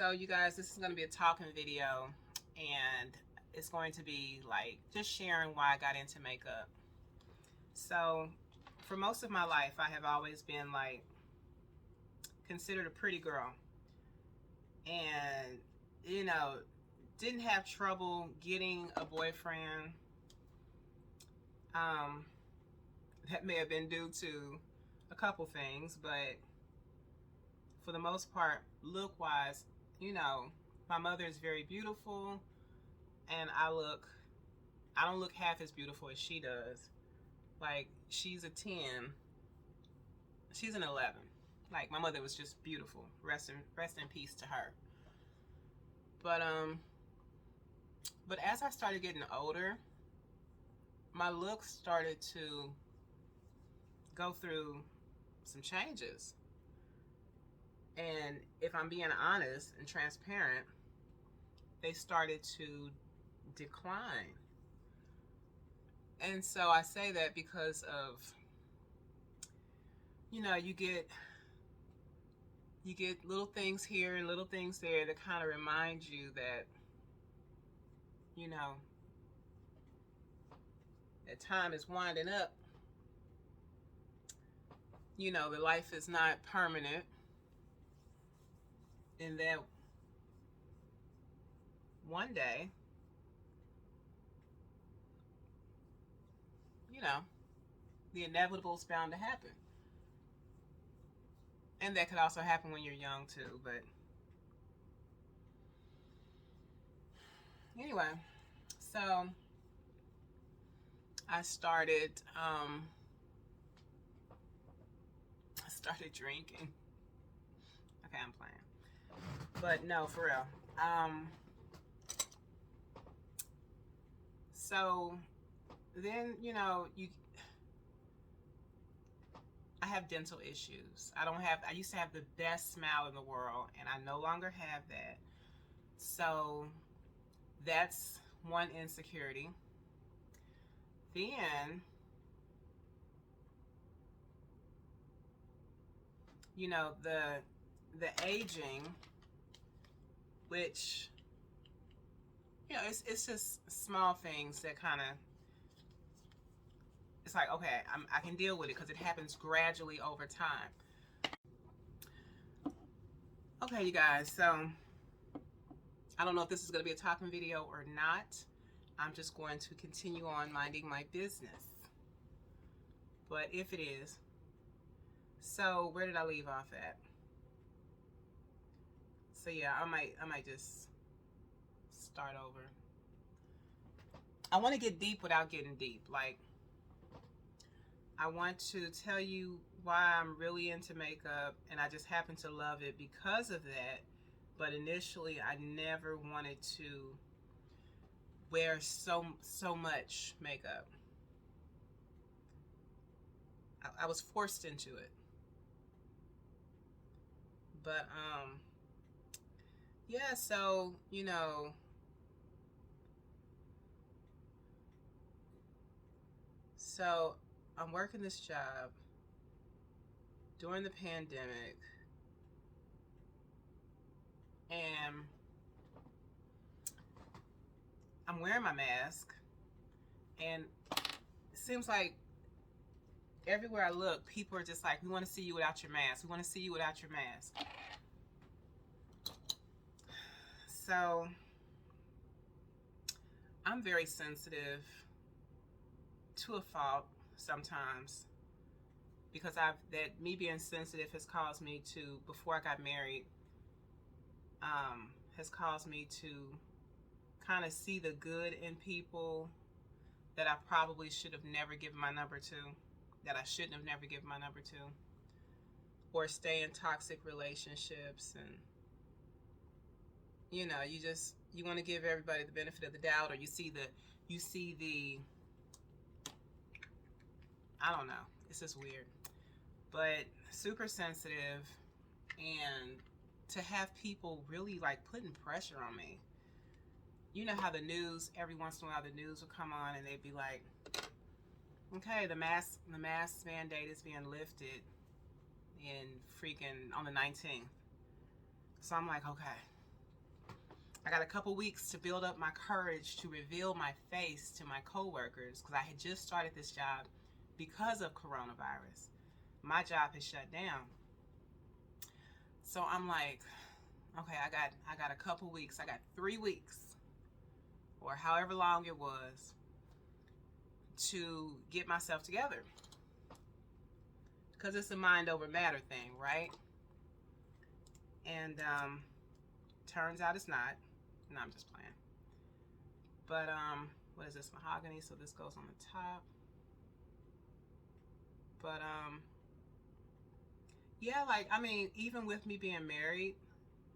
So you guys, this is going to be a talking video, and it's going to be like just sharing why I got into makeup. So for most of my life, I have always been like considered a pretty girl, and didn't have trouble getting a boyfriend. um that may have been due to a couple things, but for the most part, look wise, my mother is very beautiful, and I don't look half as beautiful as she does. Like, she's a 10, she's an 11. Like, my mother was just beautiful. Rest in peace to her. But as I started getting older, my looks started to go through some changes. And if I'm being honest and transparent, they started to decline. And so I say that because of, you get little things here and little things there that kind of remind you that, you know, that time is winding up. The life is not permanent, and that one day, the inevitable is bound to happen. And that could also happen when you're young too. But anyway, so I started drinking. Okay, I'm playing. But no, for real. So then, I have dental issues. I used to have the best smile in the world, and I no longer have that. So that's one insecurity. Then, the aging, which, it's just small things that kind of, it's like, okay, I can deal with it because it happens gradually over time. Okay, you guys, so I don't know if this is going to be a talking video or not. I'm just going to continue on minding my business. But if it is, so where did I leave off at? So yeah, I might just start over. I want to get deep without getting deep. Like, I want to tell you why I'm really into makeup, and I just happen to love it because of that. But initially, I never wanted to wear so much makeup. I was forced into it. But yeah, so so I'm working this job during the pandemic, and I'm wearing my mask, and it seems like everywhere I look, people are just like, we want to see you without your mask. We want to see you without your mask. So I'm very sensitive to a fault sometimes, because me being sensitive has caused me to, before I got married, has caused me to kind of see the good in people that I probably should have never given my number to, that I shouldn't have never given my number to, or stay in toxic relationships. And you want to give everybody the benefit of the doubt, or you see the I don't know, it's just weird. But super sensitive, and to have people really like putting pressure on me. You know how the news, every once in a while, the news will come on and they'd be like, okay, the mask mandate is being lifted in freaking on the 19th. So I'm like, okay, I got a couple weeks to build up my courage to reveal my face to my coworkers because I had just started this job because of coronavirus. My job has shut down. So I'm like, okay, I got a couple weeks. I got 3 weeks or however long it was to get myself together. Because it's a mind over matter thing, right? And turns out it's not. No, I'm just playing. But what is this? Mahogany, so this goes on the top. But yeah, like, I mean, even with me being married,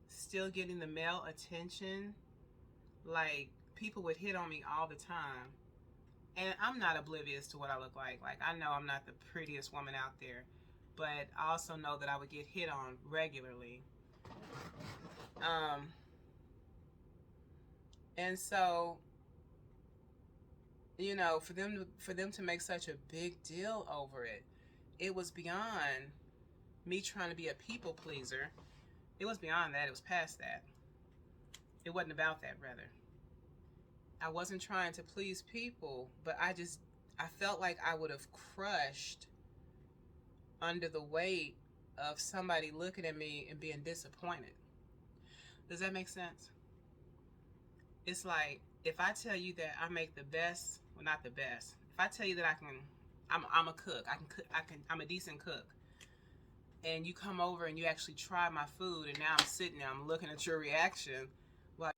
still getting the male attention, like, people would hit on me all the time. And I'm not oblivious to what I look like. Like, I know I'm not the prettiest woman out there, but I also know that I would get hit on regularly. And so, you know, for them to make such a big deal over it, it was beyond me trying to be a people pleaser. It was beyond that. It was past that. It wasn't about that, rather. I wasn't trying to please people, but I felt like I would have crushed under the weight of somebody looking at me and being disappointed. Does that make sense? It's like, if I tell you that I make the best, well, not the best. If I tell you that I'm a cook. I'm a decent cook. And you come over and you actually try my food, and now I'm sitting there, I'm looking at your reaction. Like,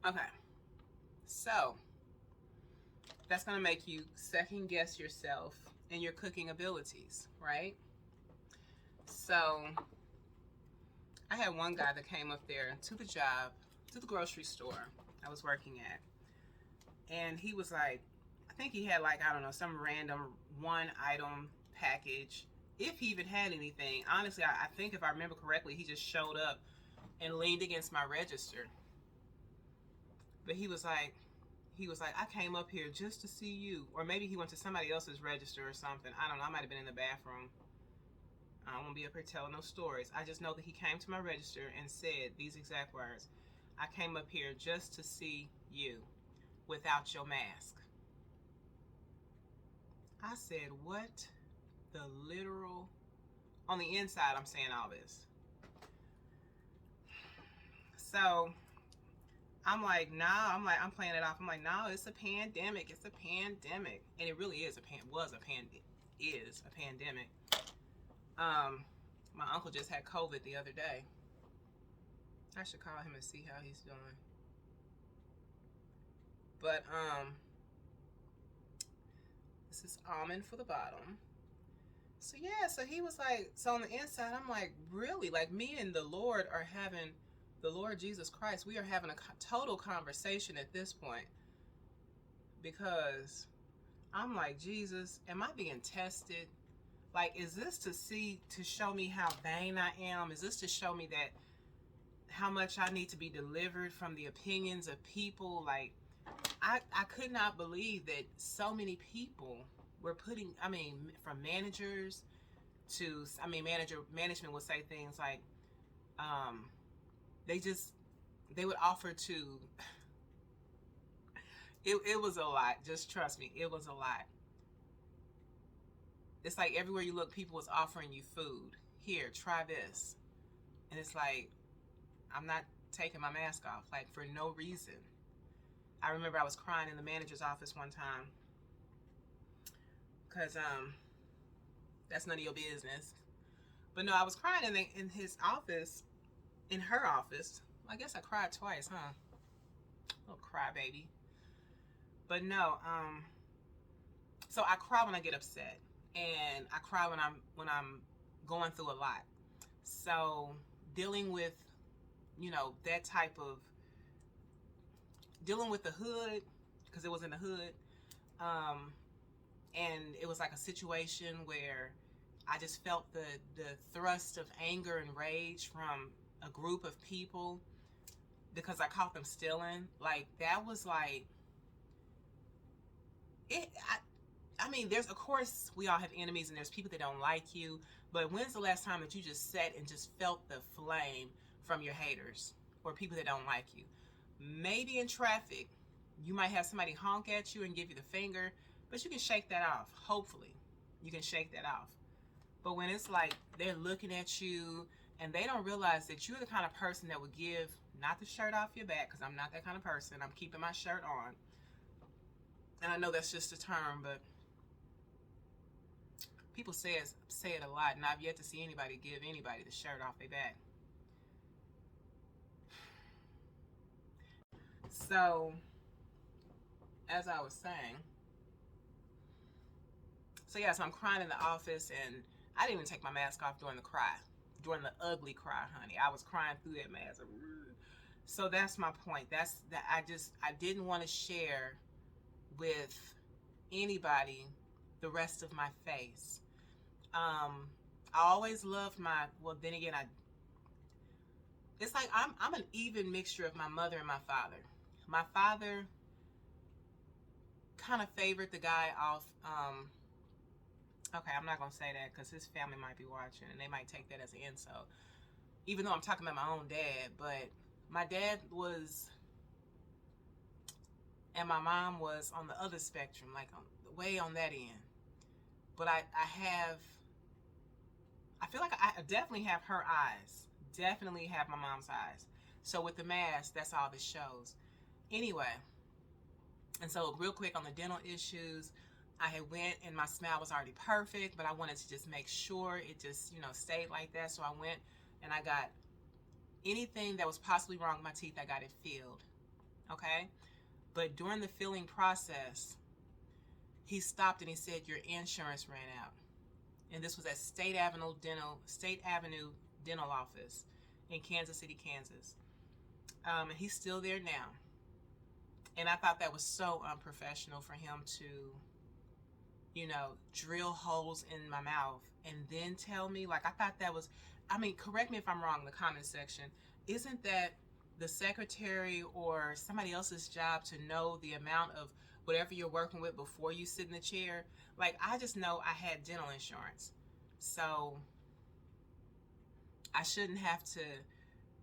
okay. So, that's going to make you second guess yourself and your cooking abilities, right? So, I had one guy that came up there to the job, to the grocery store I was working at. And he was like, I think he had like, I don't know, some random one item package, if he even had anything. Honestly, I think if I remember correctly, he just showed up and leaned against my register. But he was like, I came up here just to see you. Or maybe he went to somebody else's register or something. I don't know. I might have been in the bathroom. I don't want to be up here telling no stories. I just know that he came to my register and said these exact words. I came up here just to see you without your mask. I said, what the literal... On the inside, I'm saying all this. So... I'm like, nah, I'm playing it off. I'm like, no, it's a pandemic. It's a pandemic. And it really is is a pandemic. My uncle just had COVID the other day. I should call him and see how he's doing. But, this is almond for the bottom. So yeah, so he was like, so on the inside, I'm like, really? Like, me and the Lord are having... The Lord Jesus Christ, we are having a total conversation at this point, because I'm like, Jesus, am I being tested? Like, is this to show me how vain I am? Is this to show me that how much I need to be delivered from the opinions of people? Like, I could not believe that so many people were putting, I mean, from managers to, I mean, management would say things like, they would offer to, it was a lot. Just trust me, it was a lot. It's like everywhere you look, people was offering you food. Here, try this. And it's like, I'm not taking my mask off, like, for no reason. I remember I was crying in the manager's office one time because that's none of your business. But no, I was crying in his office, in her office. I guess I cried twice, huh? Little crybaby. But no, so I cry when I get upset, and I cry when I'm going through a lot. So dealing with, you know, that type of, dealing with the hood, because it was in the hood, and it was like a situation where I just felt the thrust of anger and rage from a group of people because I caught them stealing. Like, that was like, I mean, there's, of course, we all have enemies and there's people that don't like you, but when's the last time that you just sat and just felt the flame from your haters or people that don't like you. Maybe in traffic, you might have somebody honk at you and give you the finger, but you can shake that off. Hopefully, you can shake that off. But when it's like they're looking at you and they don't realize that you're the kind of person that would give, not the shirt off your back, because I'm not that kind of person. I'm keeping my shirt on. And I know that's just a term, but people say it a lot, and I've yet to see anybody give anybody the shirt off their back. So, as I was saying, so I'm crying in the office, and I didn't even take my mask off during the cry, during the ugly cry, honey. I was crying through that mask. So that's my point. That's that. I didn't want to share with anybody the rest of my face. I always loved well, then again, it's like I'm an even mixture of my mother and my father. My father kind of favored the guy off, okay, I'm not going to say that because his family might be watching and they might take that as an insult. Even though I'm talking about my own dad, but my dad was, and my mom was on the other spectrum, like way on that end. But I feel like I definitely have her eyes. Definitely have my mom's eyes. So with the mask, that's all this shows. Anyway, and so real quick on the dental issues, I had went and my smile was already perfect, but I wanted to just make sure it just, stayed like that. So I went and I got anything that was possibly wrong with my teeth, I got it filled. Okay? But during the filling process, he stopped and he said, your insurance ran out. And this was at State Avenue Dental Office in Kansas City, Kansas. And he's still there now. And I thought that was so unprofessional for him to, drill holes in my mouth and then tell me, like, I thought that was, correct me if I'm wrong in the comment section. Isn't that the secretary or somebody else's job to know the amount of whatever you're working with before you sit in the chair? Like, I just know I had dental insurance. So I shouldn't have to,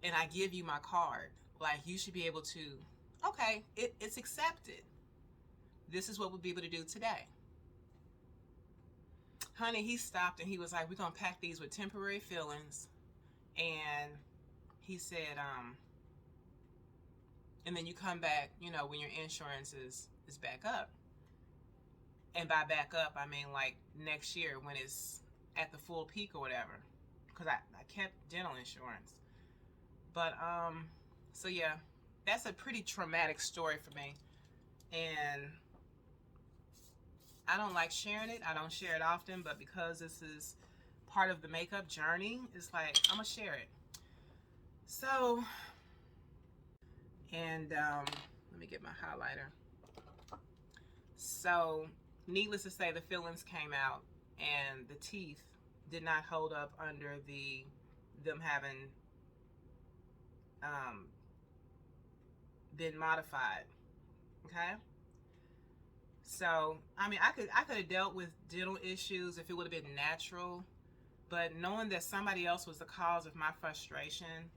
and I give you my card. Like, you should be able to, okay, it's accepted. This is what we'll be able to do today. Honey, he stopped and he was like, we're going to pack these with temporary fillings. And he said, and then you come back, when your insurance is back up. And by back up, I mean like next year when it's at the full peak or whatever. Because I kept dental insurance. But, so yeah, that's a pretty traumatic story for me. And I don't like sharing it. I don't share it often, but because this is part of the makeup journey, it's like, I'm going to share it. So, and let me get my highlighter. So, needless to say, the fillings came out and the teeth did not hold up under them having been modified. Okay? So, I could have dealt with dental issues if it would have been natural, but knowing that somebody else was the cause of my frustration,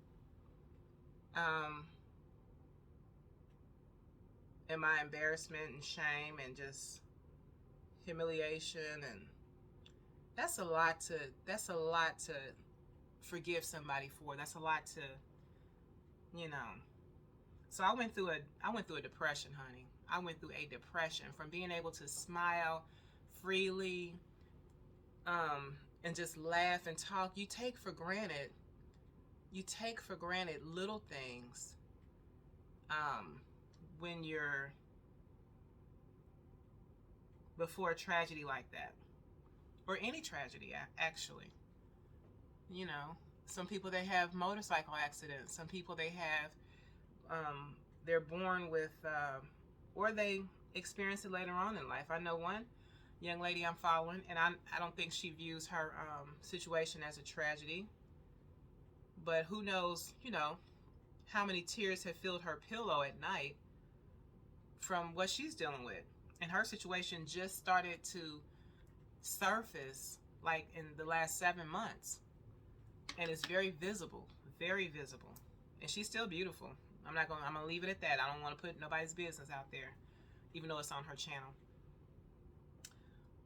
and my embarrassment and shame and just humiliation, and that's a lot to forgive somebody for. That's a lot to, So I went through a depression, honey. I went through a depression from being able to smile freely, and just laugh and talk. You take for granted little things when you're before a tragedy like that, or any tragedy actually. Some people, they have motorcycle accidents. Some people, they have they're born with or they experience it later on in life. I know one young lady I'm following, and I don't think she views her situation as a tragedy, but who knows, how many tears have filled her pillow at night from what she's dealing with. And her situation just started to surface like in the last 7 months, and it's very visible, very visible. And she's still beautiful. I'm gonna leave it at that. I don't want to put nobody's business out there, even though it's on her channel.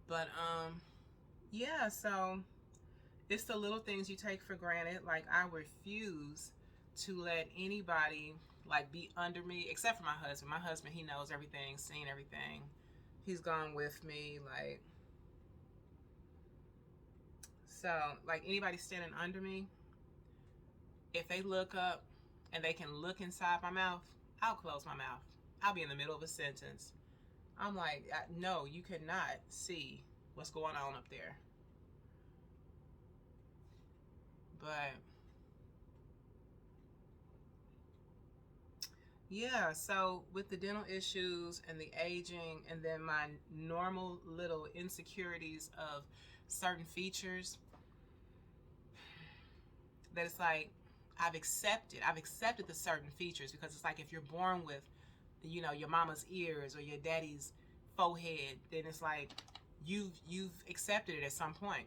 But yeah, so it's the little things you take for granted. Like, I refuse to let anybody like be under me, except for my husband. My husband, he knows everything, seen everything. He's gone with me. Like, so like anybody standing under me, if they look up and they can look inside my mouth, I'll close my mouth. I'll be in the middle of a sentence. I'm like, no, you cannot see what's going on up there. But yeah, so with the dental issues and the aging, and then my normal little insecurities of certain features, that it's like I've accepted the certain features, because it's like if you're born with, you know, your mama's ears or your daddy's forehead, then it's like you've accepted it at some point.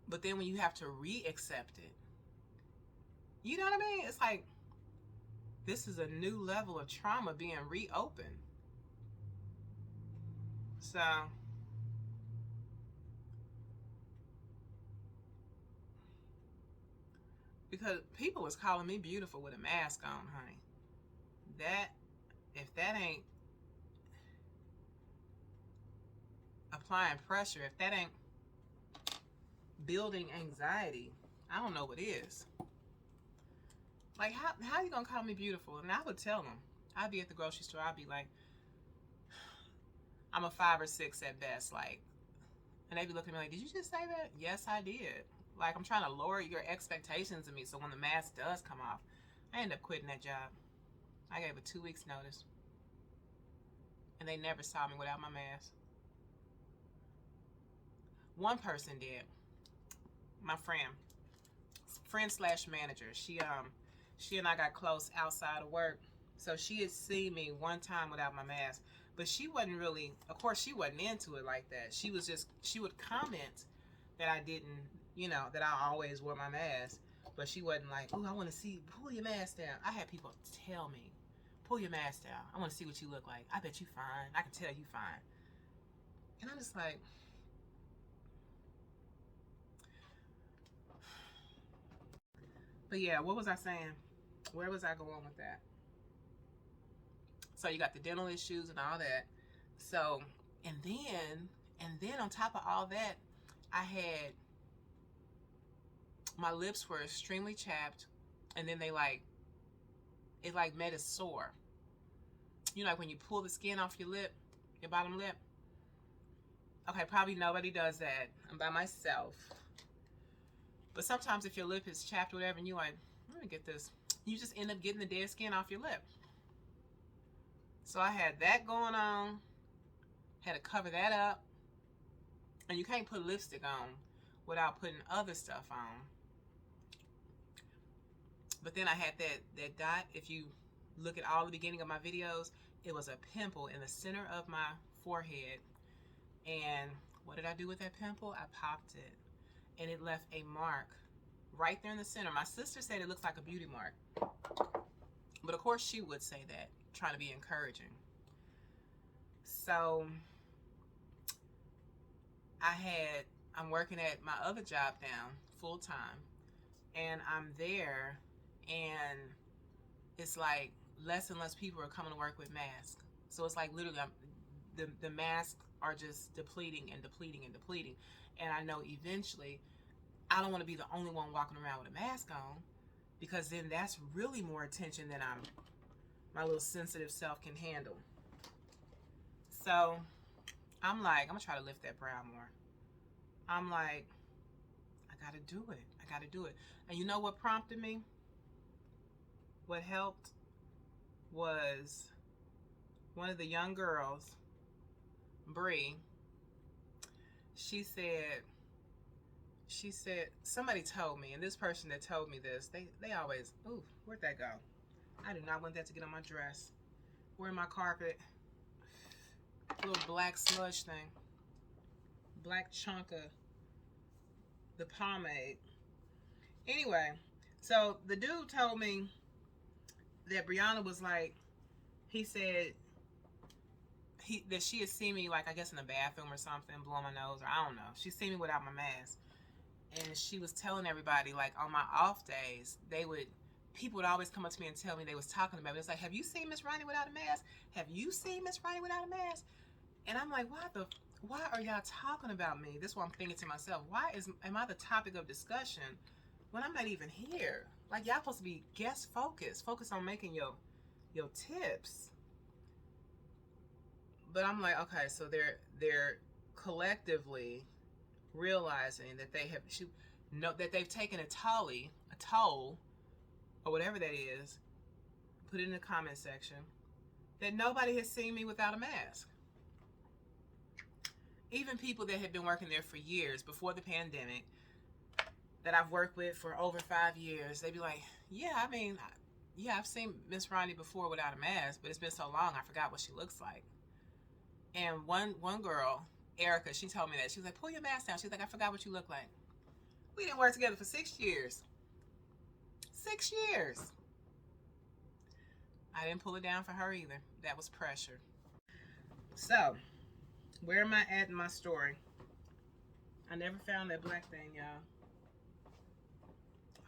But then when you have to re-accept it, you know what I mean? It's like this is a new level of trauma being reopened. So because people was calling me beautiful with a mask on, honey. That, if that ain't applying pressure, if that ain't building anxiety, I don't know what is. Like, how you gonna call me beautiful? And I would tell them. I'd be at the grocery store, I'd be like, I'm a 5 or 6 at best, like, and they'd be looking at me like, did you just say that? Yes, I did. Like, I'm trying to lower your expectations of me, so when the mask does come off, I end up quitting that job. I gave a 2 weeks notice, and they never saw me without my mask. One person did. My friend slash manager. She and I got close outside of work, so she had seen me one time without my mask, but she wasn't really, of course, she wasn't into it like that. She would comment that I didn't, you know, that I always wore my mask, but she wasn't like, oh, I want to see, pull your mask down. I had people tell me, pull your mask down. I want to see what you look like. I bet you fine. I can tell you fine. And I'm just like, but yeah, what was I saying? Where was I going with that? So you got the dental issues and all that. So, and then on top of all that, I had, my lips were extremely chapped, and then it like made a sore. You know, like when you pull the skin off your lip, your bottom lip. Okay, probably nobody does that. I'm by myself. But sometimes if your lip is chapped or whatever, and you're like, let me get this, you just end up getting the dead skin off your lip. So I had that going on, had to cover that up. And you can't put lipstick on without putting other stuff on. But then I had that dot. If you look at all the beginning of my videos, it was a pimple in the center of my forehead. And what did I do with that pimple? I popped it, and it left a mark right there in the center. My sister said it looks like a beauty mark, but of course she would say that, trying to be encouraging. So I'm working at my other job now, full time, and I'm there, and it's like less and less people are coming to work with masks. So it's like literally the masks are just depleting and depleting and depleting. And I know eventually I don't want to be the only one walking around with a mask on, because then that's really more attention than my little sensitive self can handle. So I'm like, I'm gonna try to lift that brow more. I'm like, I gotta do it. I gotta do it. And you know what prompted me? What helped was one of the young girls, Bree. She said, somebody told me, and this person that told me this, they always, ooh, where'd that go? I do not want that to get on my dress. Where my carpet, little black sludge thing, black chunk of the pomade. Anyway, So the dude told me that Brianna was like, he said that she had seen me, like, I guess in the bathroom or something, blowing my nose, or I don't know. She seen me without my mask. And she was telling everybody, like, on my off days, people would always come up to me and tell me they was talking about me. It's like, have you seen Miss Ronnie without a mask? Have you seen Miss Ronnie without a mask? And I'm like, why are y'all talking about me? This is what I'm thinking to myself. Am I the topic of discussion when I'm not even here? Like, y'all supposed to be guest focused. Focus on making your tips. But I'm like, okay, so they're collectively realizing that that they've taken a toll, or whatever that is, put it in the comment section, that nobody has seen me without a mask. Even people that had been working there for years before the pandemic, that I've worked with for over 5 years, they'd be like, yeah, I mean, yeah, I've seen Miss Ronnie before without a mask, but it's been so long, I forgot what she looks like. And one girl, Erica, she told me that. She was like, pull your mask down. She's like, I forgot what you look like. We didn't work together for 6 years. 6 years. I didn't pull it down for her either. That was pressure. So, where am I at in my story? I never found that black thing, y'all.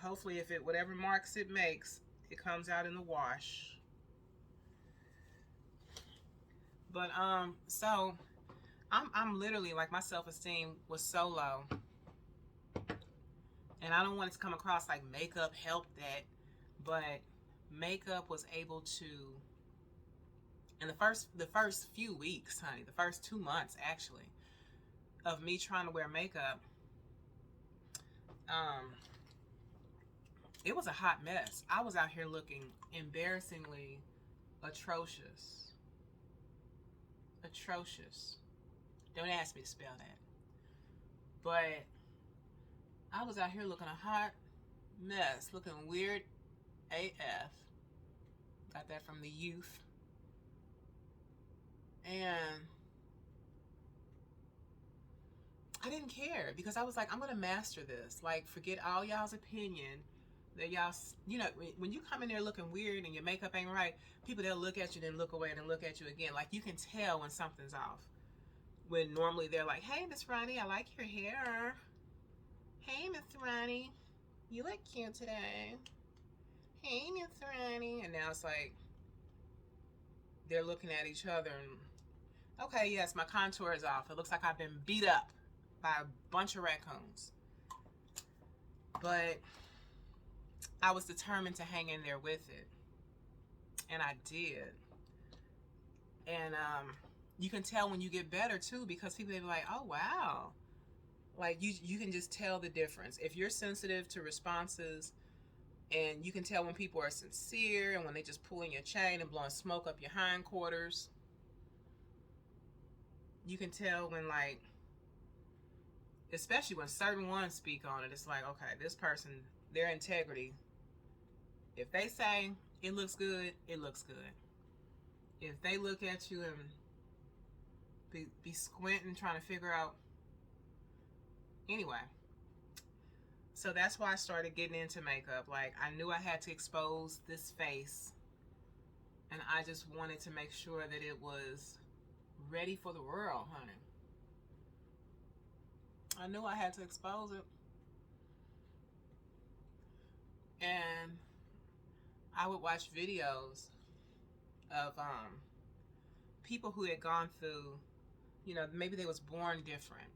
Hopefully, whatever marks it makes, it comes out in the wash. But so I'm literally, like, my self-esteem was so low, and I don't want it to come across like makeup helped that, but makeup was able to, in the first few weeks, honey, the first 2 months actually of me trying to wear makeup, it was a hot mess. I was out here looking embarrassingly atrocious. Don't ask me to spell that. But I was out here looking a hot mess, looking weird AF. Got that from the youth. And I didn't care, because I was like, I'm gonna master this. Like, forget all y'all's opinion. That y'all, when you come in there looking weird and your makeup ain't right, people, they'll look at you, then look away, and then look at you again. Like, you can tell when something's off. When normally they're like, hey, Miss Ronnie, I like your hair. Hey, Miss Ronnie, you look cute today. Hey, Miss Ronnie. And now it's like, they're looking at each other and, okay, yes, my contour is off. It looks like I've been beat up by a bunch of raccoons. But I was determined to hang in there with it. And I did. And you can tell when you get better too, because people will be like, oh wow. Like, you can just tell the difference. If you're sensitive to responses, and you can tell when people are sincere and when they just pulling your chain and blowing smoke up your hindquarters. You can tell when, like, especially when certain ones speak on it, it's like, okay, this person, their integrity, if they say it looks good, it looks good. If they look at you and be squinting, trying to figure out. Anyway, so that's why I started getting into makeup. Like, I knew I had to expose this face, and I just wanted to make sure that it was ready for the world, honey. I knew I had to expose it. And I would watch videos of people who had gone through, maybe they was born different,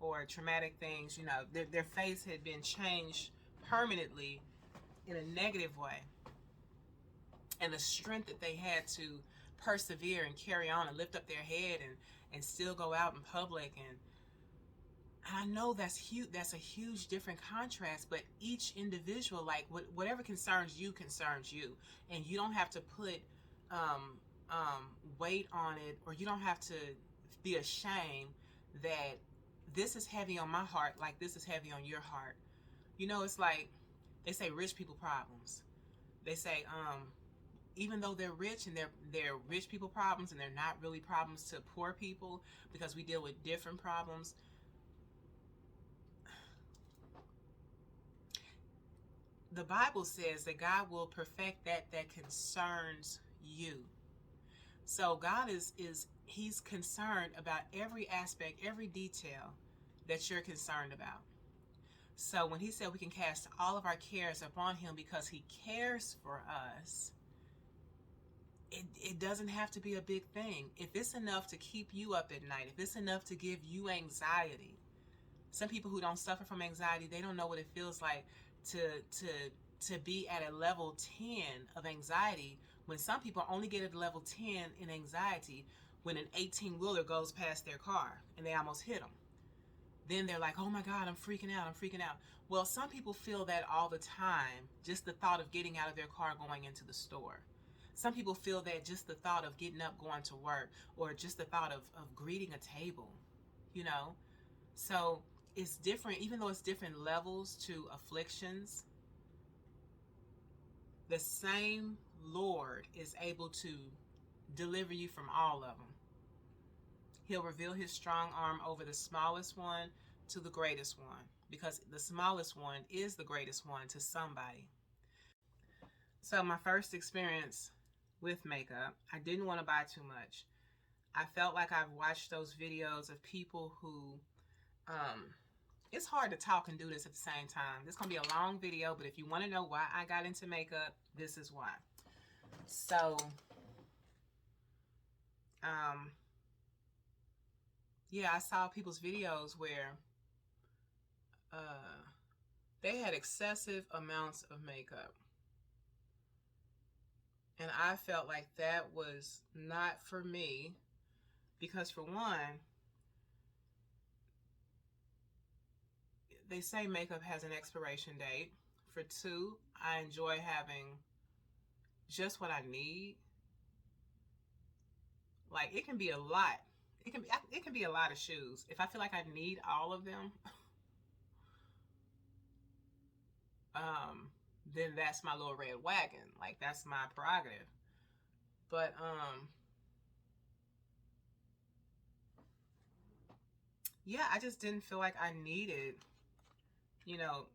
or traumatic things, their face had been changed permanently in a negative way. And the strength that they had to persevere and carry on and lift up their head and still go out in public. And I know that's huge. That's a huge different contrast, but each individual, like, whatever concerns you, and you don't have to put weight on it, or you don't have to be ashamed that this is heavy on my heart, like this is heavy on your heart. It's like they say rich people problems. They say even though they're rich and they're rich people problems, and they're not really problems to poor people, because we deal with different problems. the Bible says that God will perfect that concerns you. So God is he's concerned about every aspect, every detail that you're concerned about. So when he said we can cast all of our cares upon him because he cares for us, it doesn't have to be a big thing. If it's enough to keep you up at night, if it's enough to give you anxiety, some people who don't suffer from anxiety, they don't know what it feels like to be at a level 10 of anxiety, when some people only get at level 10 in anxiety when an 18-wheeler goes past their car and they almost hit them. Then they're like, oh my God, I'm freaking out, I'm freaking out. Well, some people feel that all the time, just the thought of getting out of their car going into the store. Some people feel that just the thought of getting up going to work, or just the thought of greeting a table, you know? So it's different, even though it's different levels to afflictions, the same Lord is able to deliver you from all of them. He'll reveal his strong arm over the smallest one to the greatest one, because the smallest one is the greatest one to somebody. So my first experience with makeup, I didn't want to buy too much. I felt like I've watched those videos of people who, it's hard to talk and do this at the same time. This is going to be a long video, but if you want to know why I got into makeup, this is why. So, yeah, I saw people's videos where they had excessive amounts of makeup. And I felt like that was not for me, because for one, they say makeup has an expiration date. For two, I enjoy having just what I need. Like, it can be a lot. It can be a lot of shoes. If I feel like I need all of them, then that's my little red wagon. Like, that's my prerogative. But yeah, I just didn't feel like I needed, you know,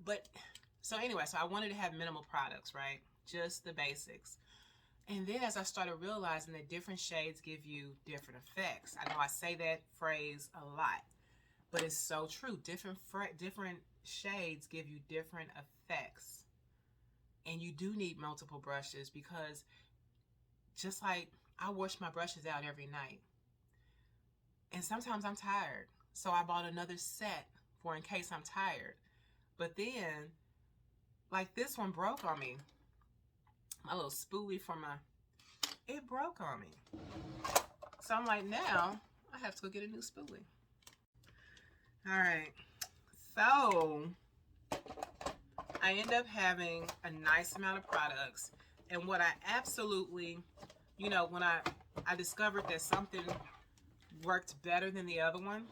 but so anyway, so I wanted to have minimal products, right? Just the basics. And then as I started realizing that different shades give you different effects. I know I say that phrase a lot, but it's so true. Different shades give you different effects. And you do need multiple brushes, because just like I wash my brushes out every night. And sometimes I'm tired. So I bought another set for in case I'm tired. But then, like, this one broke on me. My little spoolie for it broke on me. So I'm like, now I have to go get a new spoolie. All right. So I end up having a nice amount of products. And what I absolutely, you know, when I discovered that something worked better than the other one,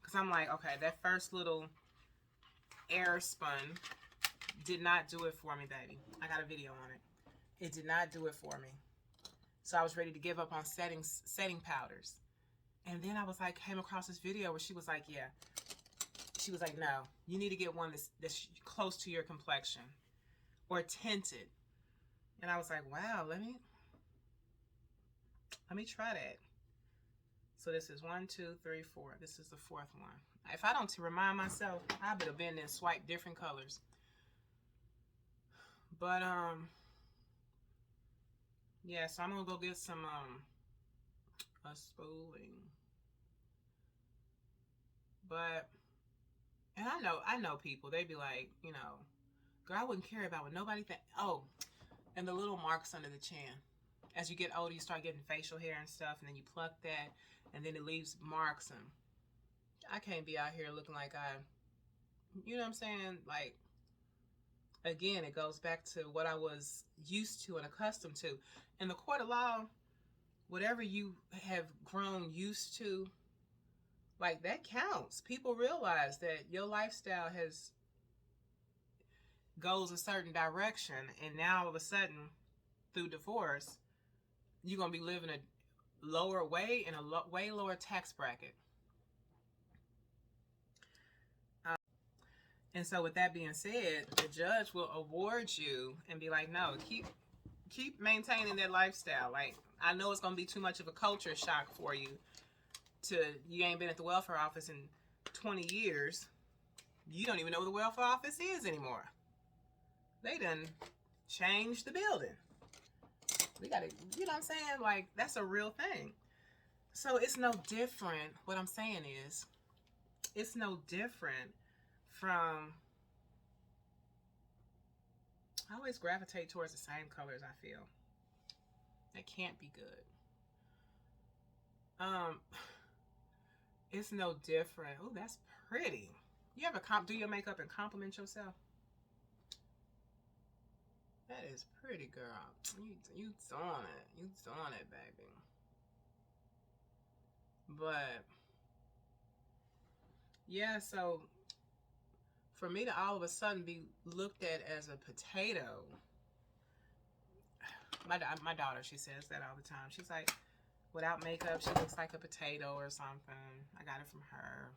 because I'm like, okay, that first little air spun did not do it for me, baby. I got a video on it. It did not do it for me. So I was ready to give up on setting powders. And then I was like, came across this video where she was like, yeah. She was like, no, you need to get one that's close to your complexion or tinted. And I was like, wow, let me try that. So this is 1, 2, 3, 4. This is the fourth one. If I don't remind myself, I better bend and swipe different colors. But yeah, so I'm gonna go get some a spooling. But, and I know people, they be like, you know, girl, I wouldn't care about what nobody think. Oh, and the little marks under the chin. As you get older, you start getting facial hair and stuff, and then you pluck that, and then it leaves marks. And I can't be out here looking like you know what I'm saying? Like, again, it goes back to what I was used to and accustomed to. In the court of law, whatever you have grown used to, like, that counts. People realize that your lifestyle goes a certain direction, and now all of a sudden, through divorce, you're gonna be living a lower way in a way lower tax bracket. And so with that being said, the judge will award you and be like, no, keep maintaining that lifestyle. Like, I know it's gonna be too much of a culture shock for you you ain't been at the welfare office in 20 years. You don't even know what the welfare office is anymore. They done changed the building. We gotta, you know what I'm saying? Like, that's a real thing. So it's no different. What I'm saying is, it's no different from, I always gravitate towards the same colors, I feel. That can't be good. It's no different. Oh, that's pretty. You ever do your makeup and compliment yourself? That is pretty, girl. You doing it. You doing it, baby. But yeah, so for me to all of a sudden be looked at as a potato, my daughter, she says that all the time. She's like, without makeup, she looks like a potato or something. I got it from her.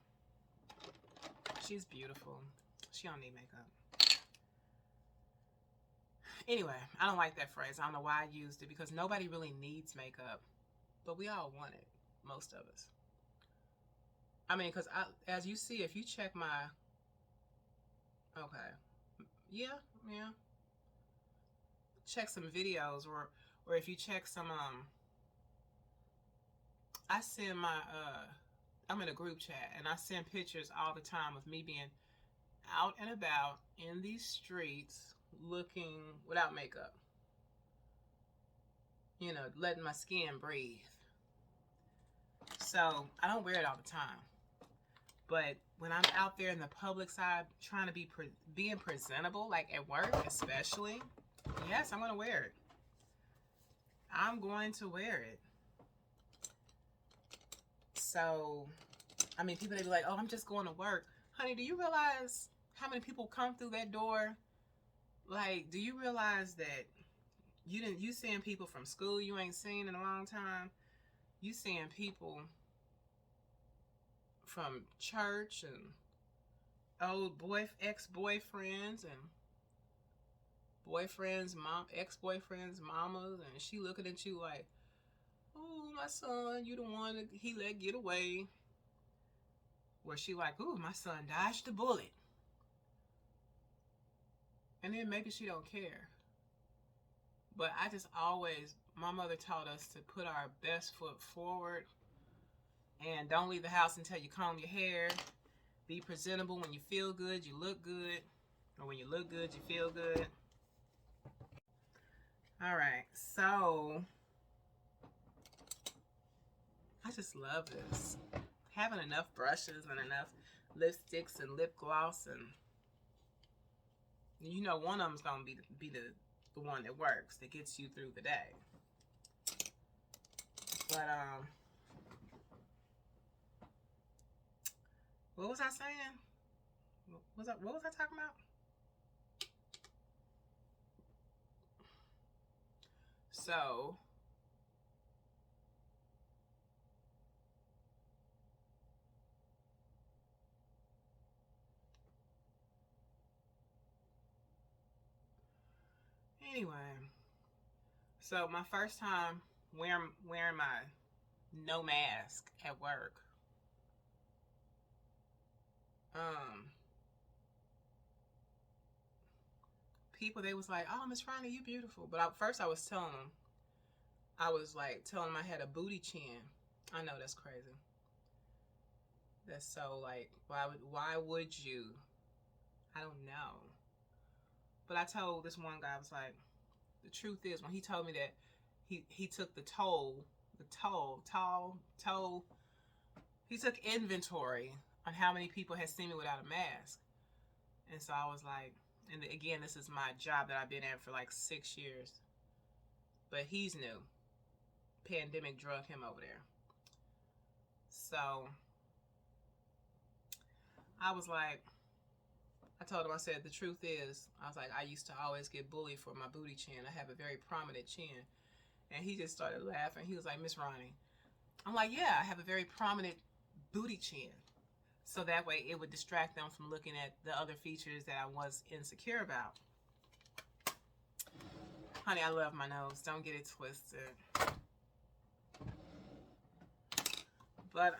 She's beautiful. She don't need makeup. Anyway, I don't like that phrase. I don't know why I used it, because nobody really needs makeup, but we all want it, most of us. I mean, because as you see, if you check my, okay, yeah, check some videos, or if you check some, I send my, I'm in a group chat, and I send pictures all the time of me being out and about in these streets looking without makeup. You know, letting my skin breathe. So I don't wear it all the time. But when I'm out there in the public side trying to be being presentable, like at work especially, yes, I'm going to wear it. I'm going to wear it. So, I mean, people, they be like, oh, I'm just going to work. Honey, do you realize how many people come through that door? Like, do you realize that you seeing people from school you ain't seen in a long time? You seeing people from church and old ex-boyfriends and boyfriends, ex-boyfriends, mamas, and she looking at you like, oh, my son, you the one that he let get away. Where she like, ooh, my son dodged a bullet. And then maybe she don't care. But I just always, my mother taught us to put our best foot forward. And don't leave the house until you comb your hair. Be presentable. When you feel good, you look good. Or when you look good, you feel good. All right, so I just love this. Having enough brushes and enough lipsticks and lip gloss, and you know one of them's gonna be the one that works, that gets you through the day. But what was I saying? What was I talking about? So anyway, so my first time wearing my no mask at work. People, they was like, oh, Miss Ronnie, you beautiful. But first I was telling them, I was like telling them I had a booty chin. I know that's crazy. That's so like, why would you? I don't know. But I told this one guy, I was like, the truth is, when he told me that he took the toll, he took inventory on how many people had seen me without a mask. And so I was like, and again, this is my job that I've been at for like 6 years. But he's new. Pandemic drug him over there. So I was like, I told him, I said, the truth is, I was like, I used to always get bullied for my booty chin. I have a very prominent chin. And he just started laughing. He was like, Miss Ronnie. I'm like, yeah, I have a very prominent booty chin. so that way it would distract them from looking at the other features that I was insecure about. Honey, I love my nose. Don't get it twisted. But,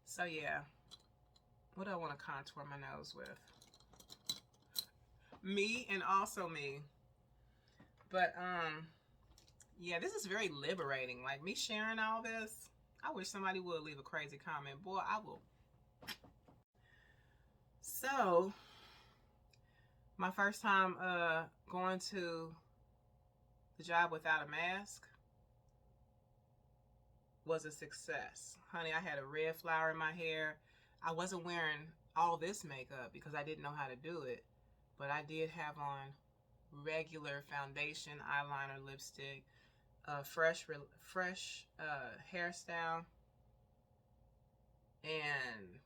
so yeah. What do I want to contour my nose with? Me and also me. But, yeah, this is very liberating. Like, me sharing all this, I wish somebody would leave a crazy comment. Boy, I will. So, my first time going to the job without a mask was a success. Honey, I had a red flower in my hair. I wasn't wearing all this makeup because I didn't know how to do it. But I did have on regular foundation, eyeliner, lipstick, fresh hairstyle, and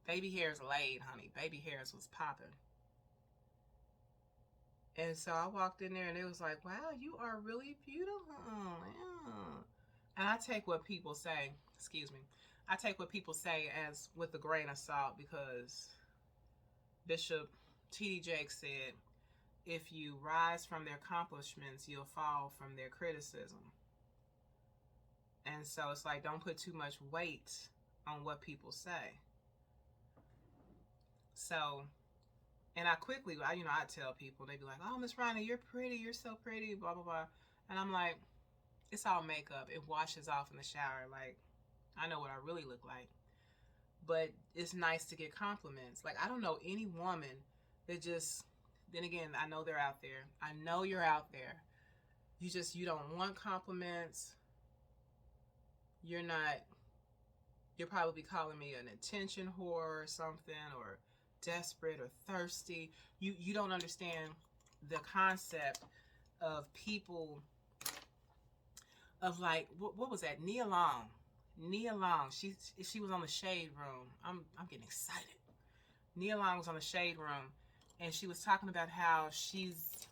baby hairs laid, honey. Baby hairs was popping. And so I walked in there and it was like, wow, you are really beautiful. Yeah. And I take what people say, excuse me, I take what people say as with a grain of salt, because Bishop T.D. Jakes said, if you rise from their accomplishments, you'll fall from their criticism. And so it's like, don't put too much weight on what people say. So, and I quickly, I tell people, they be like, oh, Miss Ronnie, you're pretty, you're so pretty, blah, blah, blah. And I'm like, it's all makeup. It washes off in the shower. Like, I know what I really look like. But it's nice to get compliments. Like, I don't know any woman that just, then again, I know they're out there. I know you're out there. You don't want compliments. You're probably calling me an attention whore or something, or desperate or thirsty. You don't understand the concept of people, of like, what was that? Nia Long. She was on the Shade Room. I'm getting excited. Nia Long was on the Shade Room, and she was talking about how she's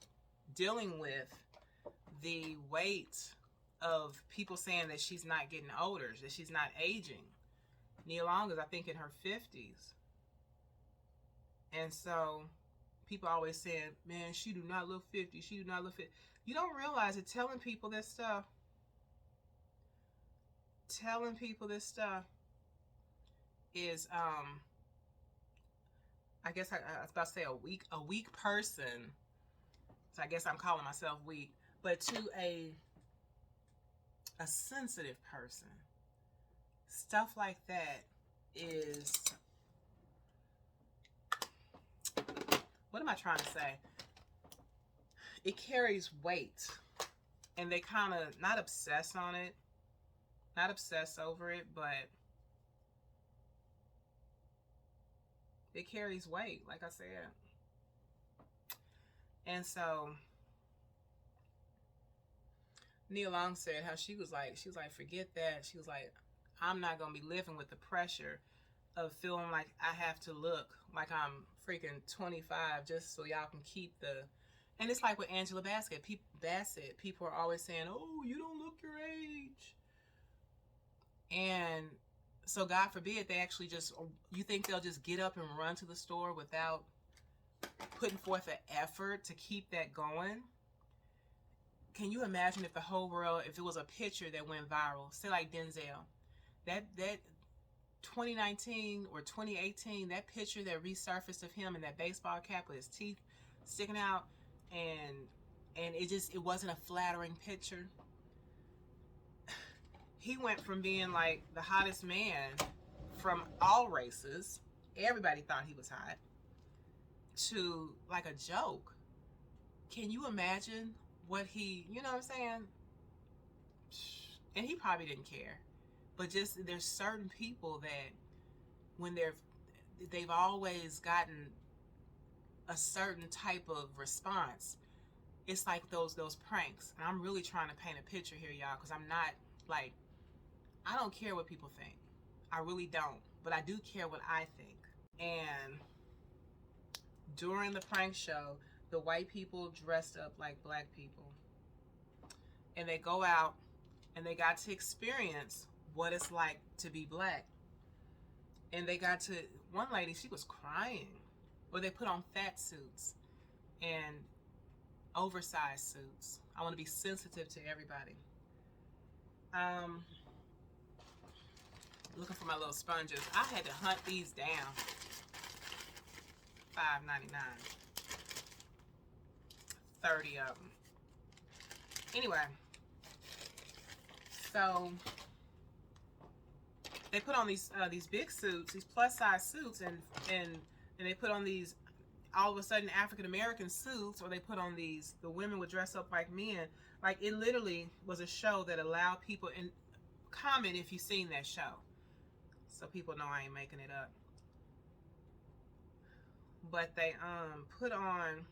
dealing with the weight of people saying that she's not getting older, that she's not aging. Nia Long is, I think, in her 50s. And so people always saying, man, she do not look 50. She do not look 50. You don't realize that telling people this stuff is, I guess I was about to say a weak person. So I guess I'm calling myself weak. But to a sensitive person, stuff like that is, what am I trying to say? It carries weight, and they kind of not obsess on it, not obsess over it, but it carries weight, like I said. And so Nia Long said how she was like, forget that. She was like, I'm not going to be living with the pressure of feeling like I have to look like I'm freaking 25 just so y'all can keep the, and it's like with Angela Bassett. People are always saying, oh, you don't look your age. And so God forbid they actually just, you think they'll just get up and run to the store without putting forth an effort to keep that going? Can you imagine if the whole world, if it was a picture that went viral, say like Denzel, that 2019 or 2018, that picture that resurfaced of him in that baseball cap with his teeth sticking out, and it wasn't a flattering picture. He went from being like the hottest man from all races, everybody thought he was hot, to like a joke. Can you imagine what he, you know what I'm saying? And he probably didn't care. But just, there's certain people that when they've always gotten a certain type of response, it's like those pranks. And I'm really trying to paint a picture here, y'all, because I'm not like, I don't care what people think. I really don't. But I do care what I think. And during the prank show, the white people dressed up like black people. And they go out and they got to experience what it's like to be black. And they got to, one lady, she was crying. Or they put on fat suits and oversized suits. I want to be sensitive to everybody. Um, Looking for my little sponges. I had to hunt these down. $5.99. 30 of them. Anyway, so they put on these big suits, these plus size suits, and they put on these all of a sudden African American suits, or they put on these, the women would dress up like men. Like, it literally was a show that allowed people, and comment if you've seen that show, so people know I ain't making it up. But they put on,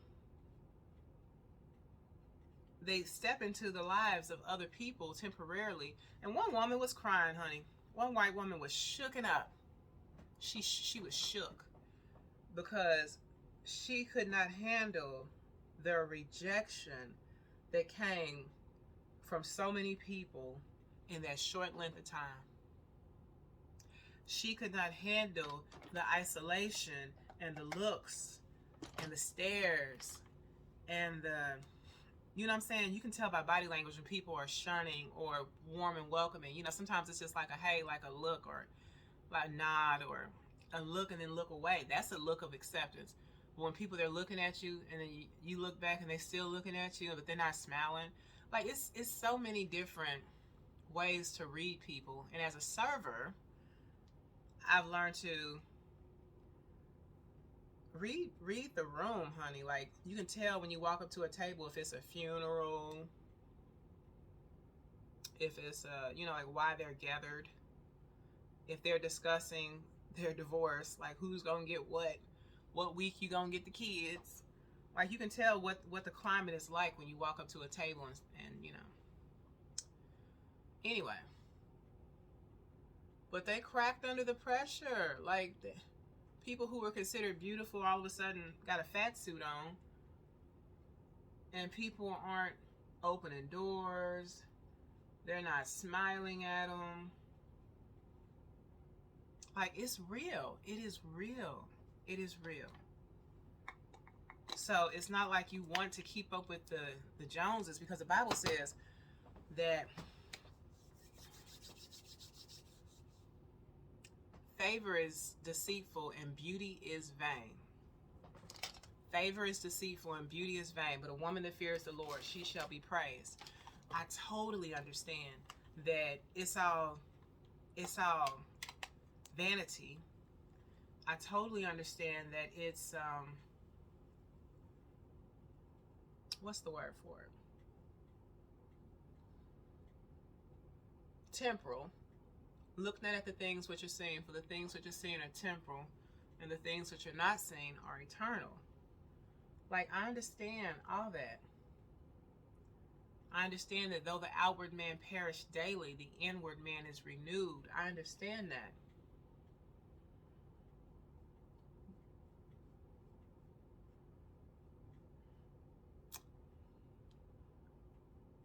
they step into the lives of other people temporarily. And one woman was crying, honey. One white woman was shooken up. She was shook because she could not handle the rejection that came from so many people in that short length of time. She could not handle the isolation and the looks and the stares and the, you know what I'm saying? You can tell by body language when people are shunning or warm and welcoming. You know, sometimes it's just like a hey, like a look, or like a nod, or a look and then look away. That's a look of acceptance. But when people, they're looking at you and then you look back and they're still looking at you, but they're not smiling. Like, it's so many different ways to read people. And as a server, I've learned to read the room, honey. Like, you can tell when you walk up to a table if it's a funeral, if it's you know, like why they're gathered, if they're discussing their divorce, like who's gonna get what week you gonna get the kids. Like, you can tell what the climate is like when you walk up to a table, and you know. Anyway, but they cracked under the pressure. Like, the people who were considered beautiful all of a sudden got a fat suit on, and people aren't opening doors. They're not smiling at them. Like, it's real. It is real. It is real. So it's not like you want to keep up with the Joneses, because the Bible says that favor is deceitful and beauty is vain. Favor is deceitful and beauty is vain, but a woman that fears the Lord, she shall be praised. I totally understand that it's all vanity. I totally understand that it's what's the word for it? Temporal. Look not at the things which are seen, for the things which are seen are temporal, and the things which are not seen are eternal. Like, I understand all that. I understand that though the outward man perish daily, the inward man is renewed. I understand that.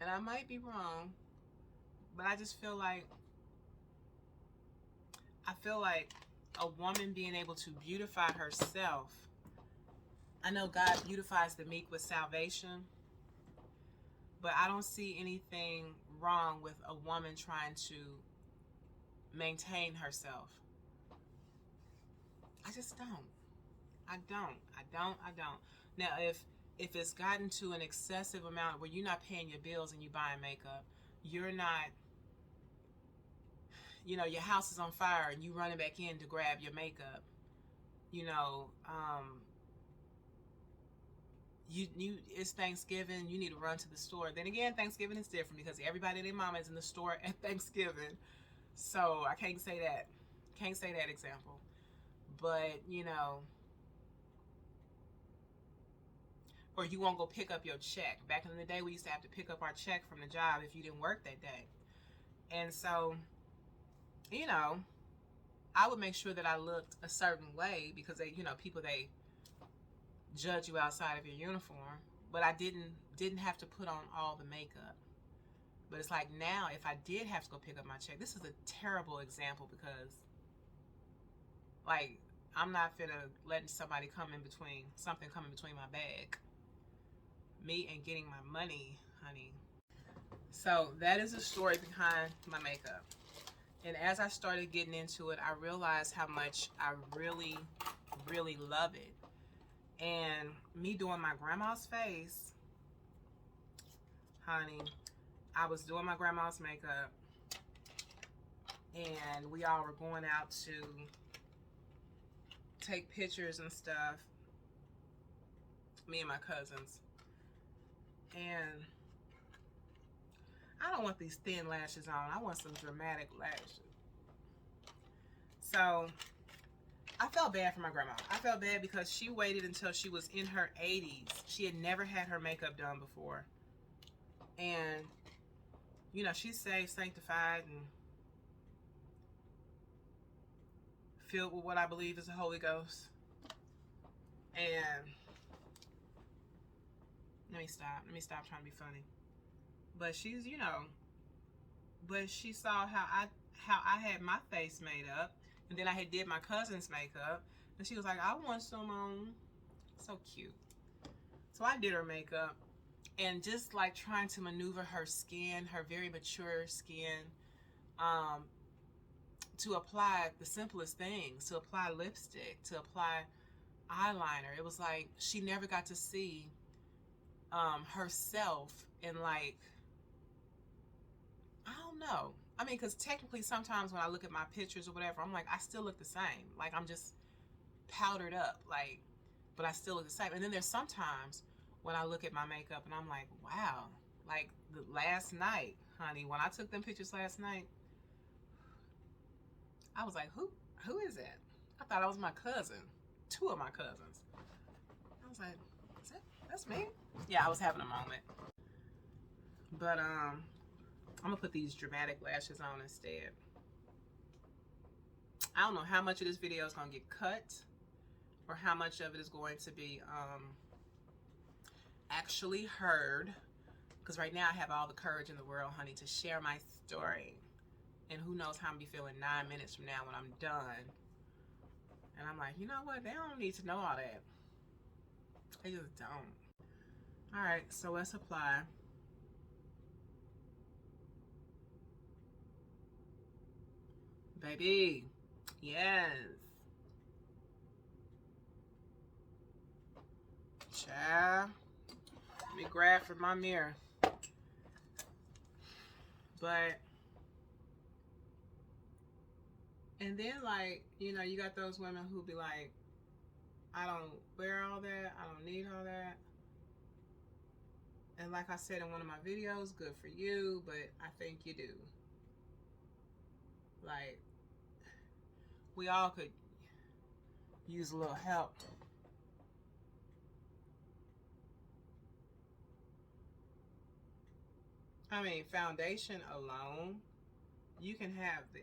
And I might be wrong, but I just feel like a woman being able to beautify herself. I know God beautifies the meek with salvation, but I don't see anything wrong with a woman trying to maintain herself. I just don't. I don't. Now, if it's gotten to an excessive amount where you're not paying your bills and you buying makeup, you're not, you know, your house is on fire and you running back in to grab your makeup, you know, you it's Thanksgiving, you need to run to the store. Then again, Thanksgiving is different because everybody and their mama is in the store at Thanksgiving. So I can't say that. Can't say that example. But, you know, or you won't go pick up your check. Back in the day, we used to have to pick up our check from the job if you didn't work that day. And so, you know, I would make sure that I looked a certain way because they, you know, people, they judge you outside of your uniform. But I didn't have to put on all the makeup. But it's like now, if I did have to go pick up my check, this is a terrible example because Like, I'm not finna letting somebody come in between, something come in between my bag. Me and getting my money, honey. So that is the story behind my makeup. And as I started getting into it, I realized how much I really, really love it. And me doing my grandma's face, honey, I was doing my grandma's makeup, and we all were going out to take pictures and stuff, me and my cousins. And I don't want these thin lashes on. I want some dramatic lashes. So I felt bad for my grandma. I felt bad because she waited until she was in her 80s. She had never had her makeup done before. And, you know, she's saved, sanctified, and filled with what I believe is the Holy Ghost. And let me stop trying to be funny. But she's, you know, but she saw how I had my face made up, and then I had did my cousin's makeup, and she was like, I want some so cute. So I did her makeup, and just like trying to maneuver her skin, her very mature skin, to apply the simplest things, to apply lipstick, to apply eyeliner. It was like she never got to see herself in, like, I don't know. I mean, because technically sometimes when I look at my pictures or whatever, I'm like, I still look the same. Like, I'm just powdered up, like, but I still look the same. And then there's sometimes when I look at my makeup and I'm like, wow, like the last night, honey, when I took them pictures last night, I was like, who is that? I thought I was my cousin, two of my cousins. I was like, that's me? Yeah, I was having a moment. But I'm gonna put these dramatic lashes on instead. I don't know how much of this video is gonna get cut or how much of it is going to be actually heard, because right now I have all the courage in the world, honey, to share my story. And who knows how I'm gonna be feeling 9 minutes from now when I'm done. And I'm like, you know what? They don't need to know all that. They just don't. All right, so let's apply. Baby, yes. Child, let me grab for my mirror. But, and then, like, you know, you got those women who be like, I don't wear all that, I don't need all that. And like I said in one of my videos, good for you, but I think you do. Like, we all could use a little help. I mean, foundation alone, you can have the,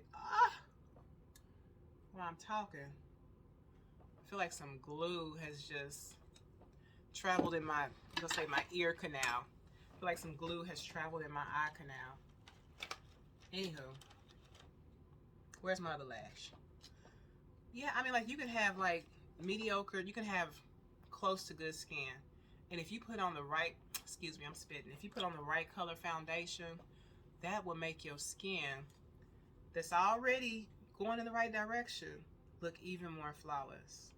while I'm talking, I feel like some glue has just traveled in my, let's say my ear canal. I feel like some glue has traveled in my eye canal. Anywho, where's my other lash? Yeah, I mean, like, you can have like mediocre, you can have close to good skin. And if you put on the right, excuse me, I'm spitting. If you put on the right color foundation, that will make your skin that's already going in the right direction look even more flawless.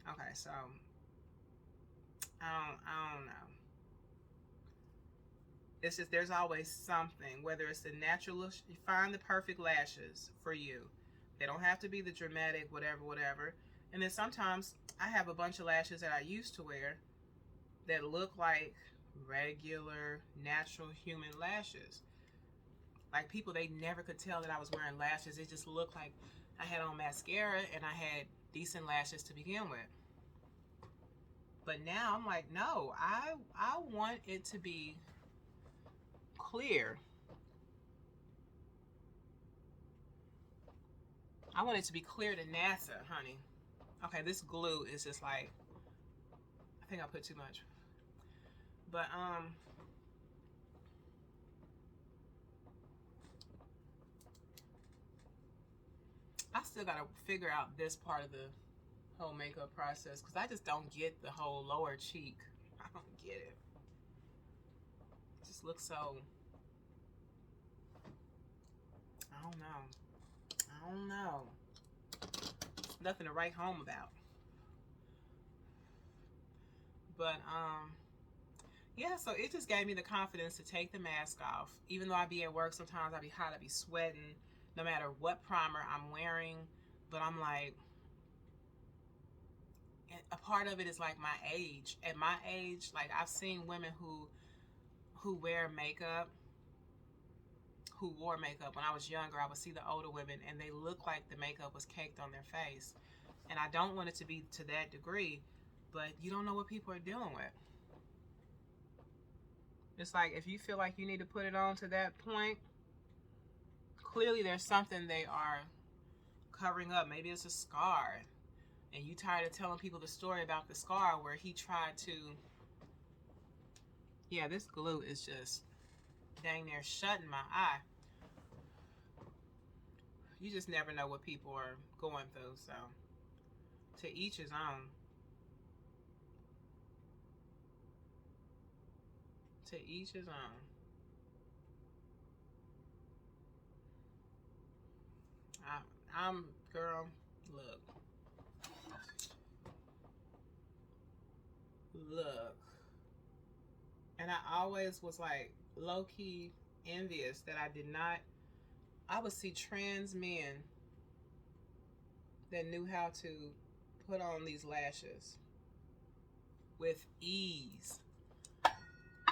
Okay, so I don't know. It's just, there's always something, whether it's the natural, you find the perfect lashes for you. They don't have to be the dramatic, whatever. And then sometimes I have a bunch of lashes that I used to wear that look like regular, natural human lashes. Like, people, they never could tell that I was wearing lashes. It just looked like I had on mascara and I had decent lashes to begin with. But now I'm like, no, I want it to be clear. I want it to be clear to NASA, honey. Okay, this glue is just like, I think I put too much. But I still gotta figure out this part of the whole makeup process because I just don't get the whole lower cheek. I don't get it. It just looks so, I don't know. I don't know. Nothing to write home about. But yeah, so it just gave me the confidence to take the mask off. Even though I be at work, sometimes I be hot, I be sweating, no matter what primer I'm wearing. But I'm like, a part of it is like my age. At my age, like I've seen women who wear makeup, who wore makeup when I was younger. I would see the older women and they look like the makeup was caked on their face. And I don't want it to be to that degree, but you don't know what people are dealing with. It's like if you feel like you need to put it on to that point, clearly there's something they are covering up. Maybe it's a scar, and you tired of telling people the story about the scar where he tried to, yeah, this glue is just dang near shutting my eye. You just never know what people are going through, so to each his own. To each his own. I'm girl, look. And I always was like low-key envious that I would see trans men that knew how to put on these lashes with ease.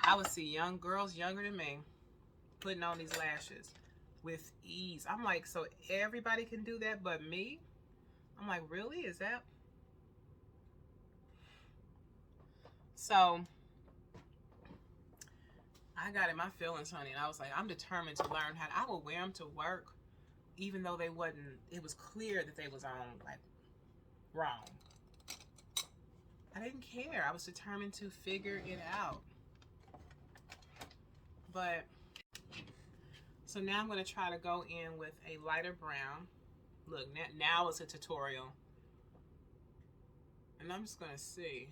I would see young girls younger than me putting on these lashes with ease. I'm like, so everybody can do that but me? I'm like, really? Is that? So I got in my feelings, honey, and I was like, I'm determined to learn how I would wear them to work, even though they wasn't, it was clear that they was on like wrong. I didn't care. I was determined to figure it out. But so now I'm going to try to go in with a lighter brown. Look, now it's a tutorial. And I'm just going to see.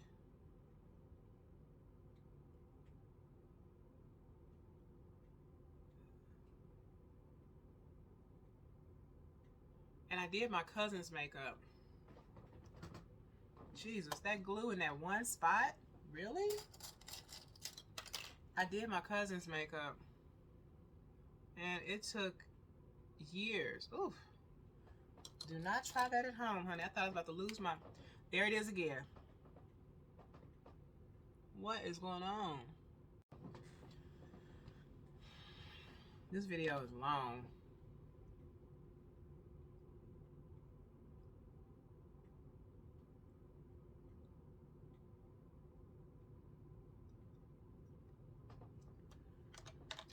And I did my cousin's makeup. Jesus, that glue in that one spot? Really? I did my cousin's makeup. And it took years. Oof. Do not try that at home, honey. I thought I was about to lose my... There it is again. What is going on? This video is long.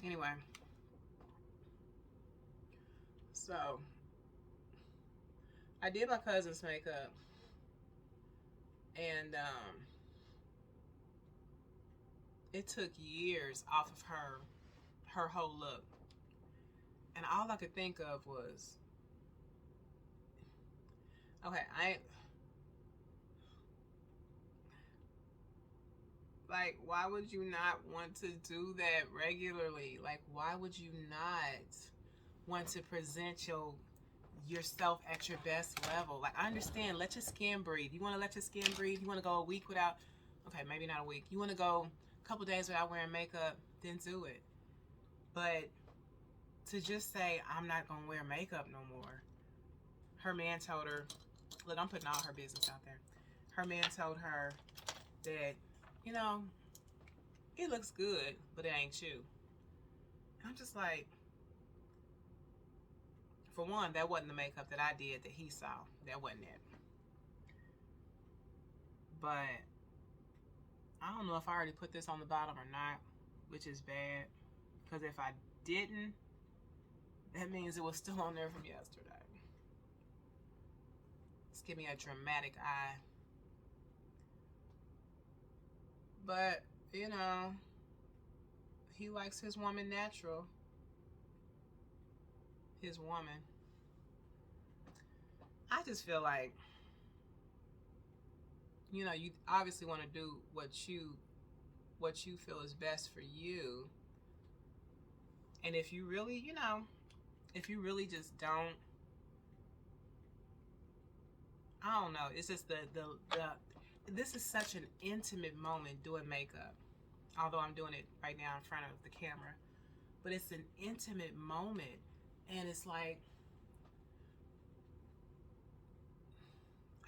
Anyway. So, I did my cousin's makeup. And, it took years off of her whole look. And all I could think of was, okay, like, why would you not want to do that regularly? Like, why would you not want to present yourself at your best level? Like, I understand, let your skin breathe. You want to let your skin breathe? You want to go a week without, okay, maybe not a week. You want to go a couple days without wearing makeup, then do it. But to just say, I'm not going to wear makeup no more. Her man told her, look, I'm putting all her business out there. Her man told her that, you know, it looks good, but it ain't you. And I'm just like, for one, that wasn't the makeup that I did that he saw. That wasn't it. But I don't know if I already put this on the bottom or not, which is bad. Because if I didn't, that means it was still on there from yesterday. Let's give me a dramatic eye. But, you know, he likes his woman natural. His woman. I just feel like, you know, you obviously want to do what you feel is best for you. And if you really, you know, if you really just don't, I don't know, it's just the this is such an intimate moment doing makeup. Although I'm doing it right now in front of the camera, but it's an intimate moment, and it's like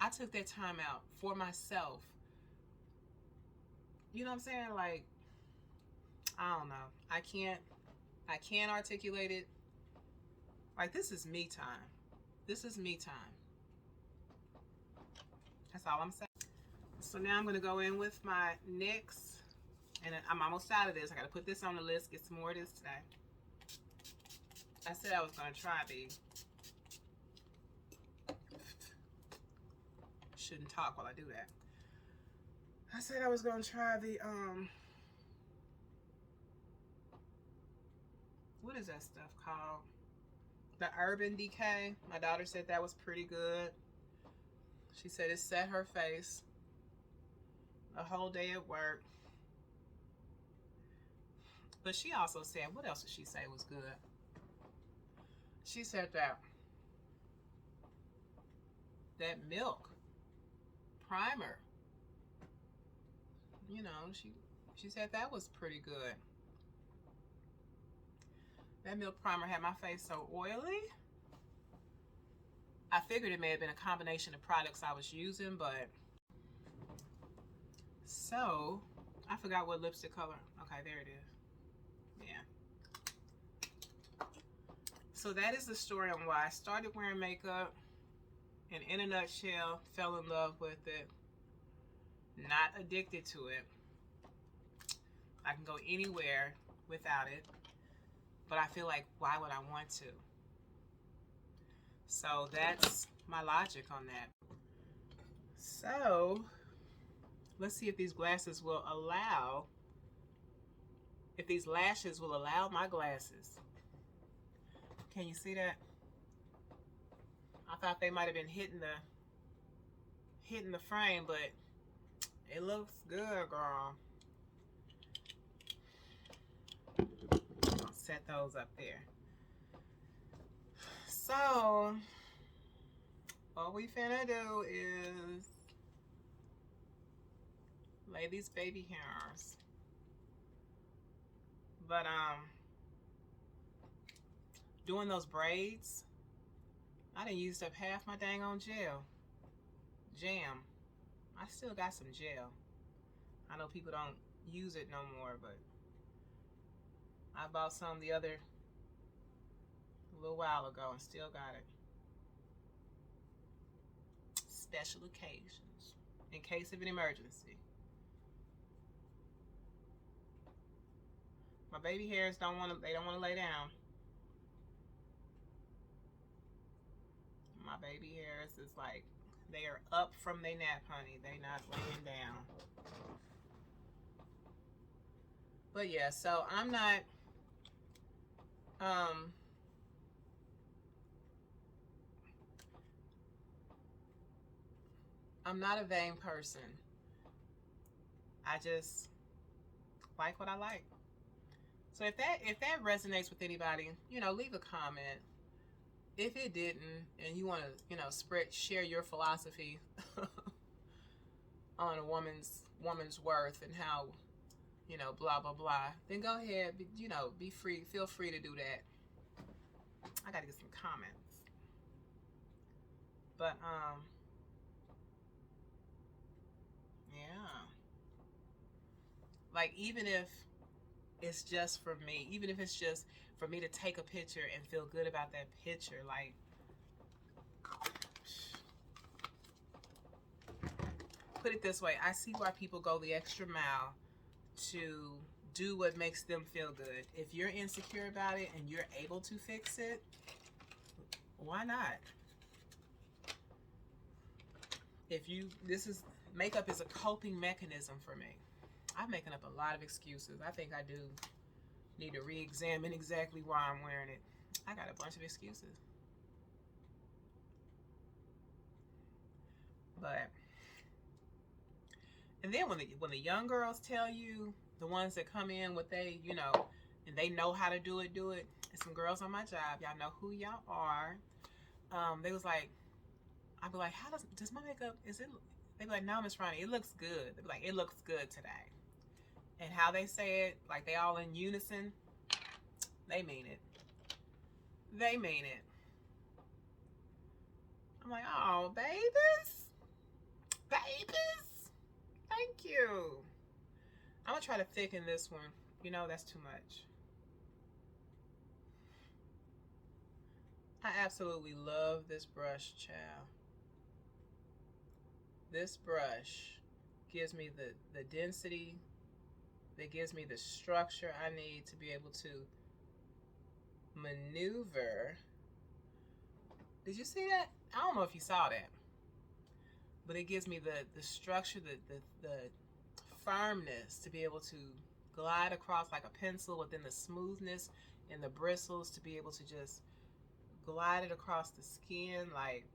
I took that time out for myself. You know what I'm saying? Like, I don't know. I can't articulate it. Like, this is me time. This is me time. That's all I'm saying. So now I'm going to go in with my NYX. And I'm almost out of this. I got to put this on the list, get some more of this today. I said I was going to try the... Shouldn't talk while I do that. I said I was going to try the... What is that stuff called? The Urban Decay. My daughter said that was pretty good. She said it set her face a whole day at work. But she also said, what else did she say was good? She said that Milk primer, you know, she said that was pretty good. That Milk primer had my face so oily. I figured it may have been a combination of products I was using, but so I forgot what lipstick color. Okay, there it is. Yeah. So that is the story on why I started wearing makeup, and in a nutshell, fell in love with it. Not addicted to it. I can go anywhere without it, but I feel like, why would I want to? So that's my logic on that. So let's see if these glasses will allow, if these lashes will allow my glasses. Can you see that? I thought they might have been hitting the frame, but it looks good, girl. I'll set those up there. So what we finna do is lay these baby hairs. But doing those braids, I done used up half my dang on jam. I still got some gel. I know people don't use it no more, but I bought some a little while ago and still got it. Special occasions, in case of an emergency. My baby hairs don't want to lay down. My baby hairs is like, they are up from their nap, honey. They not laying down. But yeah, so I'm not a vain person. I just like what I like. So if that resonates with anybody, you know, leave a comment. If it didn't, and you want to, you know, share your philosophy on a woman's worth and how, you know, blah blah blah, then go ahead, you know, be free, feel free to do that. I gotta get some comments. But yeah, like, even if it's just for me, even if it's just for me to take a picture and feel good about that picture, like, put it this way, I see why people go the extra mile to do what makes them feel good. If you're insecure about it and you're able to fix it, why not? Makeup is a coping mechanism for me. I'm making up a lot of excuses. I think I do need to re-examine exactly why I'm wearing it. I got a bunch of excuses. But and then when the young girls tell you, the ones that come in with they, you know, and they know how to do it. And some girls on my job, y'all know who y'all are. They was like, I'd be like, how does my makeup, is it? They be like, no, Miss Ronnie, it looks good. They be like, it looks good today. And how they say it, like they all in unison, they mean it. They mean it. I'm like, oh, babies, babies, thank you. I'm gonna try to thicken this one. You know, that's too much. I absolutely love this brush, child. This brush gives me the density, that gives me the structure I need to be able to maneuver. Did you see that? I don't know if you saw that, but it gives me the structure, the firmness to be able to glide across like a pencil, within the smoothness and the bristles to be able to just glide it across the skin. Like,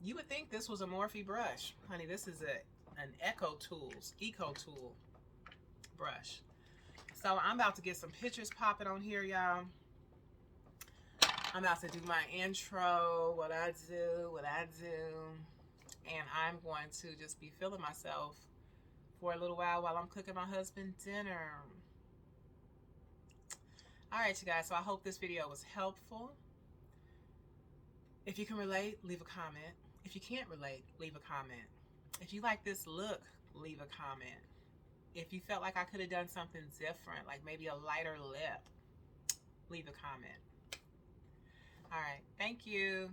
you would think this was a Morphe brush. Honey, this is an Eco Tool brush. So I'm about to get some pictures popping on here, y'all. I'm about to do my intro, what I do, and I'm going to just be feeling myself for a little while I'm cooking my husband dinner. All right, you guys, so I hope this video was helpful. If you can relate, leave a comment. If you can't relate, leave a comment. If you like this look, leave a comment. If you felt like I could have done something different, like maybe a lighter lip, leave a comment. All right, thank you.